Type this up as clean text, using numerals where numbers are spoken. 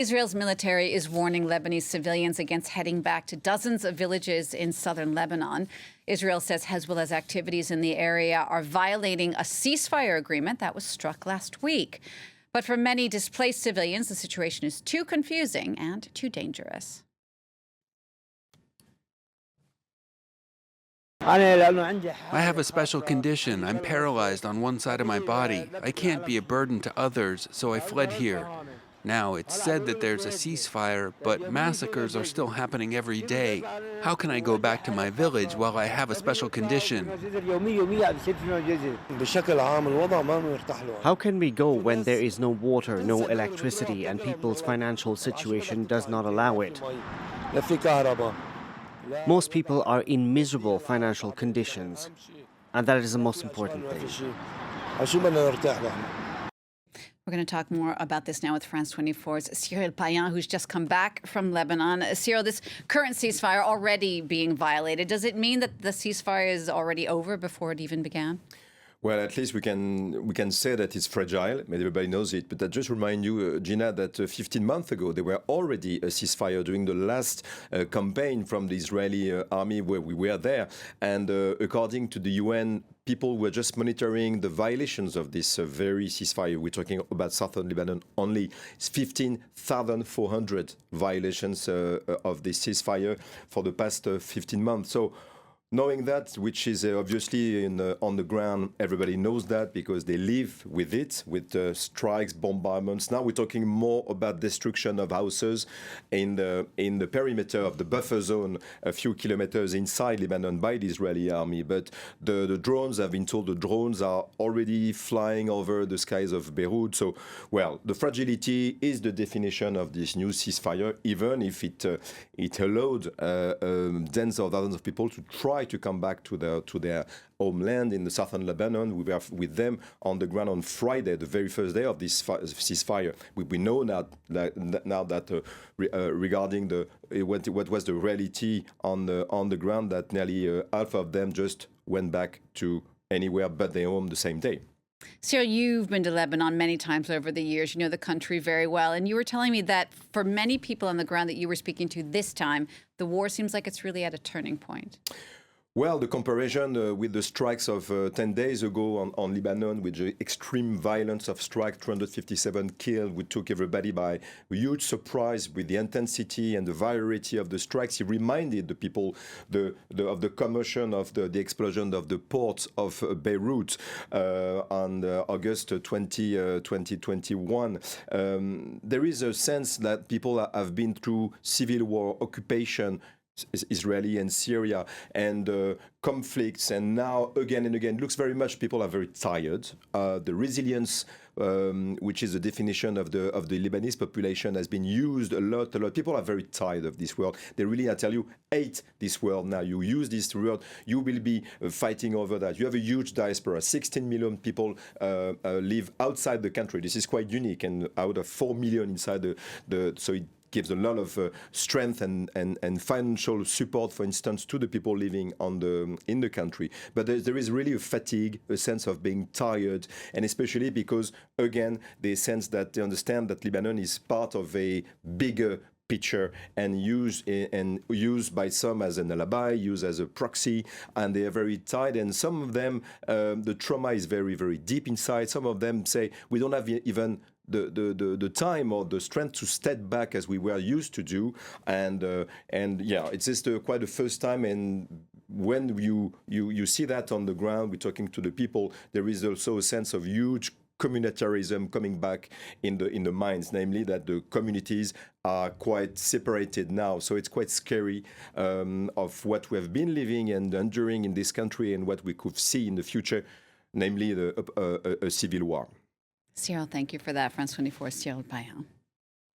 Israel's military is warning Lebanese civilians against heading back to dozens of villages in southern Lebanon. Israel says Hezbollah's activities in the area are violating a ceasefire agreement that was struck last week. But for many displaced civilians, the situation is too confusing and too dangerous. I have a special condition. I'm paralyzed on one side of my body. I can't be a burden to others, so I fled here. Now, it's said that there's a ceasefire, but massacres are still happening every day. How can I go back to my village while I have a special condition? How can we go when there is no water, no electricity, and people's financial situation does not allow it? Most people are in miserable financial conditions, and that is the most important thing. We're going to talk more about this now with France 24's Cyril Payen, who's just come back from Lebanon. Cyril, this current ceasefire already being violated, does it mean that the ceasefire is already over before it even began? Well, at least we can say that it's fragile. Everybody knows it. But I just remind you, Gina, that 15 months ago, there were already a ceasefire during the last campaign from the Israeli army where we were there. And according to the UN, people were just monitoring the violations of this very ceasefire. We're talking about southern Lebanon only. It's 15,400 violations of this ceasefire for the past 15 months. So, knowing that, which is obviously on the ground, everybody knows that because they live with it, with strikes, bombardments. Now we're talking more about destruction of houses in the perimeter of the buffer zone, a few kilometers inside Lebanon by the Israeli army. But the drones, I've been told the drones are already flying over the skies of Beirut. So, well, the fragility is the definition of this new ceasefire, even if it allowed tens of thousands of people to try to come back to their homeland in the southern Lebanon. We were with them on the ground on Friday, the very first day of this ceasefire. We know now that regarding what was the reality on the ground, that nearly half of them just went back to anywhere but their home the same day. Cyril, you've been to Lebanon many times over the years. You know the country very well. And you were telling me that for many people on the ground that you were speaking to this time, the war seems like it's really at a turning point. Well, the comparison with the strikes of 10 days ago on Lebanon, with the extreme violence of strike, 257 killed, we took everybody by a huge surprise with the intensity and the virality of the strikes. It reminded the people of the commotion of the explosion of the port of Beirut on August 2021. There is a sense that people have been through civil war, occupation, Israeli and Syria, and conflicts, and now again and again, looks very much people are very tired. The resilience, which is the definition of the Lebanese population, has been used a lot. People are very tired of this world. They really, I tell you, hate this world now. You use this world, you will be fighting over that. You have a huge diaspora. 16 million people live outside the country. This is quite unique, and out of 4 million inside so it gives a lot of strength and financial support, for instance, to the people living in the country. But there is really a fatigue, a sense of being tired, and especially because, again, they sense that they understand that Lebanon is part of a bigger picture and used by some as an alibi, used as a proxy, and they are very tired. And some of them, the trauma is very, very deep inside. Some of them say, we don't have even the time or the strength to step back as we were used to do, and yeah, it's just quite the first time. And when you see that on the ground, we're talking to the people, there is also a sense of huge communitarism coming back in the minds, namely that the communities are quite separated now. So it's quite scary of what we have been living and enduring in this country and what we could see in the future, namely a civil war. Cyril, thank you for that. France 24's Cyril Payen.